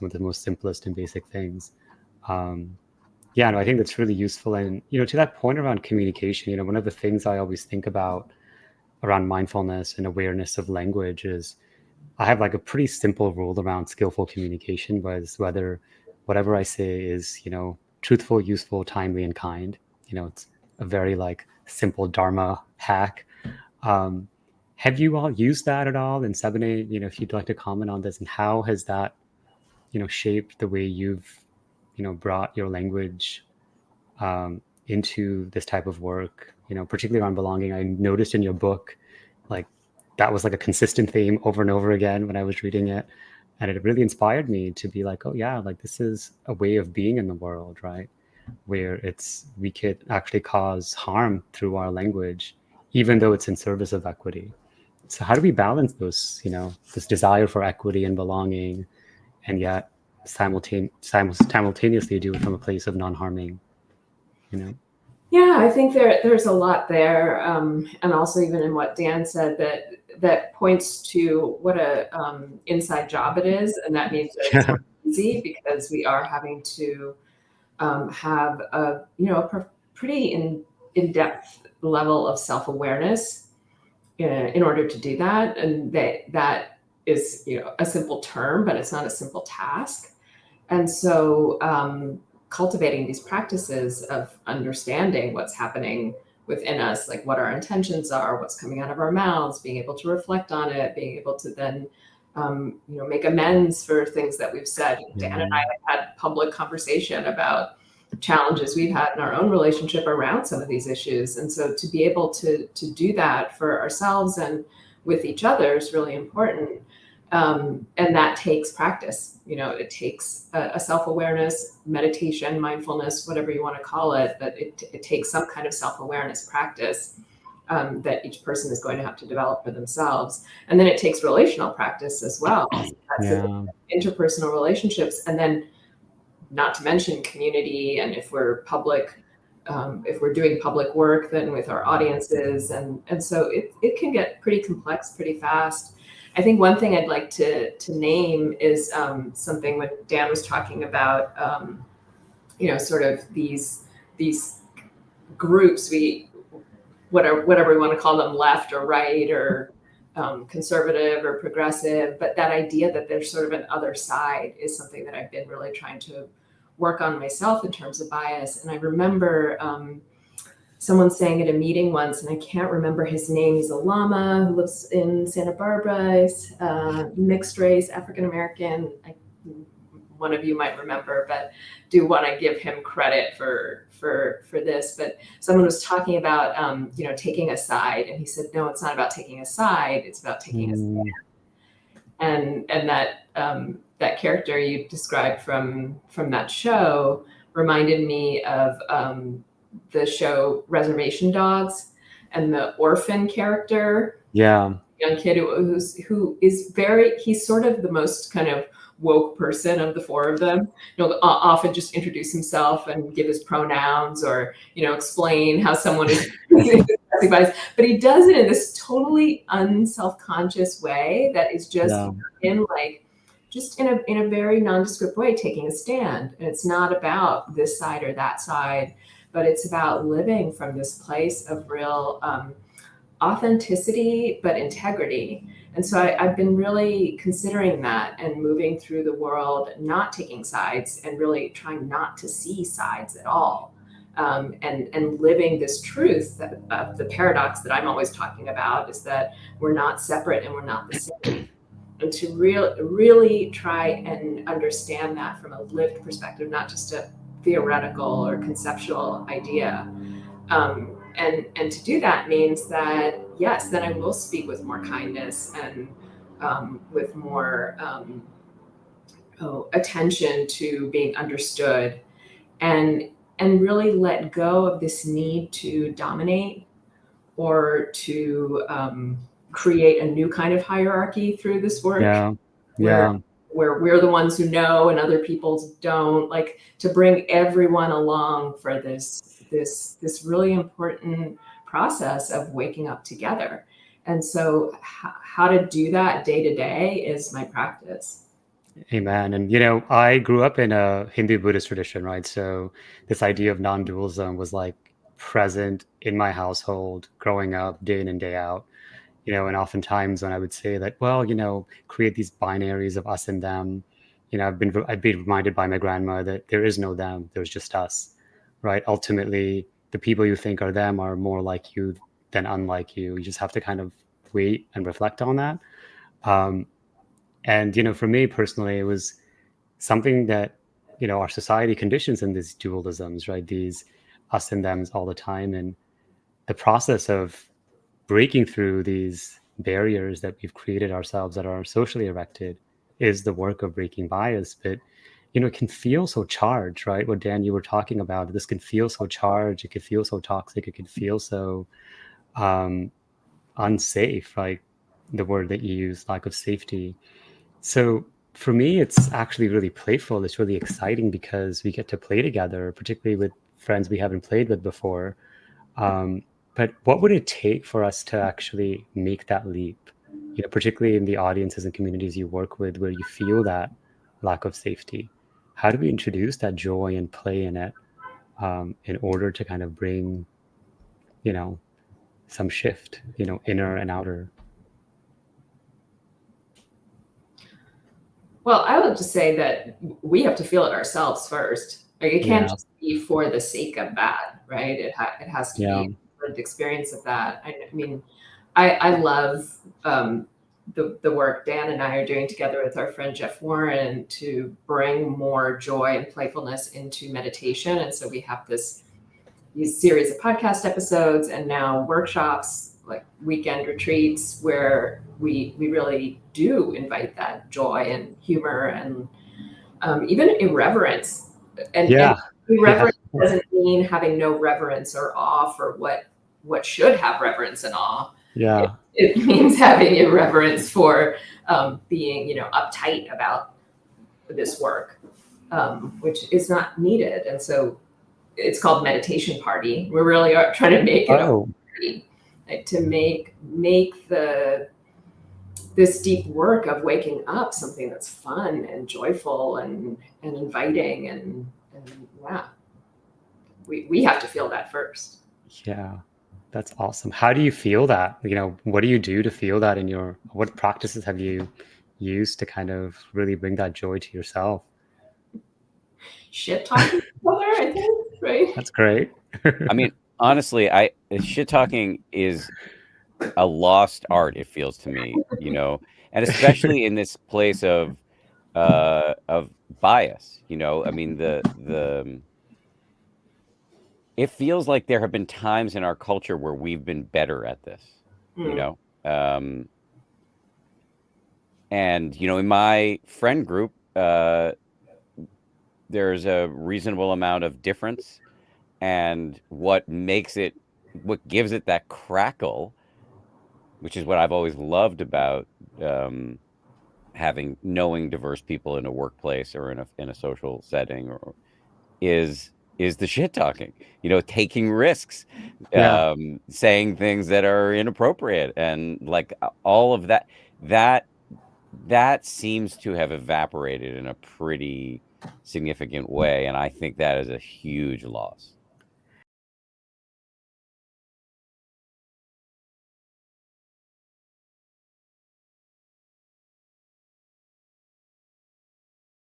some of the most simplest and basic things. Yeah, no, I think that's really useful. And, to that point around communication, one of the things I always think about around mindfulness and awareness of language is I have like a pretty simple rule around skillful communication, was whether whatever I say is, truthful, useful, timely, and kind. It's a very like simple Dharma hack. Have you all used that at all? And Sebene, if you'd like to comment on this, and how has that, shaped the way you've, brought your language into this type of work, particularly around belonging. I noticed in your book, like that was like a consistent theme over and over again when I was reading it. And it really inspired me to be like, oh yeah, like this is a way of being in the world, right? Where we could actually cause harm through our language, even though it's in service of equity. So how do we balance those, this desire for equity and belonging, and yet simultaneously do it from a place of non-harming, Yeah, I think there's a lot there, and also even in what Dan said that points to what a inside job it is, and that means that it's not easy, because we are having to have a pretty in-depth level of self-awareness in order to do that, and that is a simple term, but it's not a simple task. And so cultivating these practices of understanding what's happening within us, like what our intentions are, what's coming out of our mouths, being able to reflect on it, being able to then make amends for things that we've said. Dan and I have had public conversation about challenges we've had in our own relationship around some of these issues. And so to be able to do that for ourselves and with each other is really important. And that takes practice. It takes a self-awareness, meditation, mindfulness, whatever you want to call it, but it takes some kind of self-awareness practice that each person is going to have to develop for themselves. And then it takes relational practice as well. So interpersonal relationships, and then not to mention community. And if we're doing public work, then with our audiences. And so it can get pretty complex pretty fast. I think one thing I'd like to name is something when Dan was talking about, sort of these groups, whatever we want to call them, left or right or conservative or progressive, but that idea that there's sort of an other side is something that I've been really trying to work on myself in terms of bias. And I remember someone saying at a meeting once, and I can't remember his name, he's a Lama who lives in Santa Barbara, he's mixed race, African-American. One of you might remember, but do want to give him credit for this. But someone was talking about, taking a side, and he said, no, it's not about taking a side, it's about taking a stand. And that character you described from that show reminded me of the show Reservation Dogs, and the orphan character, young kid who is he's sort of the most kind of woke person of the four of them. Often just introduce himself and give his pronouns, or explain how someone is but he does it in this totally unself-conscious way that is just him, like just in a very nondescript way, taking a stand. And it's not about this side or that side, but it's about living from this place of real authenticity, but integrity. And so I've been really considering that and moving through the world, not taking sides and really trying not to see sides at all. And living this truth that the paradox that I'm always talking about is that we're not separate and we're not the same. And to really try and understand that from a lived perspective, not just a theoretical or conceptual idea. And to do that means that, yes, then I will speak with more kindness and with more attention to being understood, and really let go of this need to dominate or to create a new kind of hierarchy through this work. Where we're the ones who know and other people don't, like to bring everyone along for this really important process of waking up together. And so how to do that day to day is my practice. Amen. And, you know, I grew up in a Hindu Buddhist tradition, right? So this idea of non-dualism was like present in my household growing up day in and day out. You know, and oftentimes when I would say that, well, you know, create these binaries of us and them, you know, I'd be reminded by my grandma that there is no them, there's just us, right? Ultimately, the people you think are them are more like you than unlike you. You just have to kind of wait and reflect on that. Um, and, you know, for me personally, it was something that, you know, our society conditions in these dualisms, right? These us and thems all the time. And the process of breaking through these barriers that we've created ourselves that are socially erected is the work of breaking bias. But, you know, it can feel so charged, right? What Dan, you were talking about, this can feel so charged. It can feel so toxic. It can feel so um, unsafe, right? The word that you use, lack of safety. So for me, it's actually really playful. It's really exciting because we get to play together, particularly with friends we haven't played with before. Um, but what would it take for us to actually make that leap? You know, particularly in the audiences and communities you work with, where you feel that lack of safety. How do we introduce that joy and play in it in order to kind of bring, you know, some shift, you know, inner and outer? Well, I would just say that we have to feel it ourselves first. Like it can't Yeah, just be for the sake of that, right? It has to yeah, be a lived experience of that. I mean, I love the work Dan and I are doing together with our friend Jeff Warren to bring more joy and playfulness into meditation. And so we have these series of podcast episodes and now workshops, like weekend retreats, where we really do invite that joy and humor and even irreverence. And yeah, yeah, irreverence doesn't mean having no reverence or awe for what should have reverence and awe. yeah, It means having irreverence for being, uptight about this work, which is not needed. And so it's called meditation party. We really are trying to make it a oh, party, like to make this deep work of waking up something that's fun and joyful and inviting and yeah, we have to feel that first. yeah. That's awesome. How do you feel that? You know, what do you do to feel that in your, what practices have you used to kind of really bring that joy to yourself? Shit talking each other, I think, right? That's great. I mean, honestly, shit talking is a lost art, it feels to me, and especially in this place of bias, I mean, it feels like there have been times in our culture where we've been better at this, you Mm. know. And in my friend group, there's a reasonable amount of difference, and what gives it that crackle, which is what I've always loved about knowing diverse people in a workplace or in a social setting, or is the shit talking, taking risks, Yeah. saying things that are inappropriate, and like all of that seems to have evaporated in a pretty significant way, and I think that is a huge loss.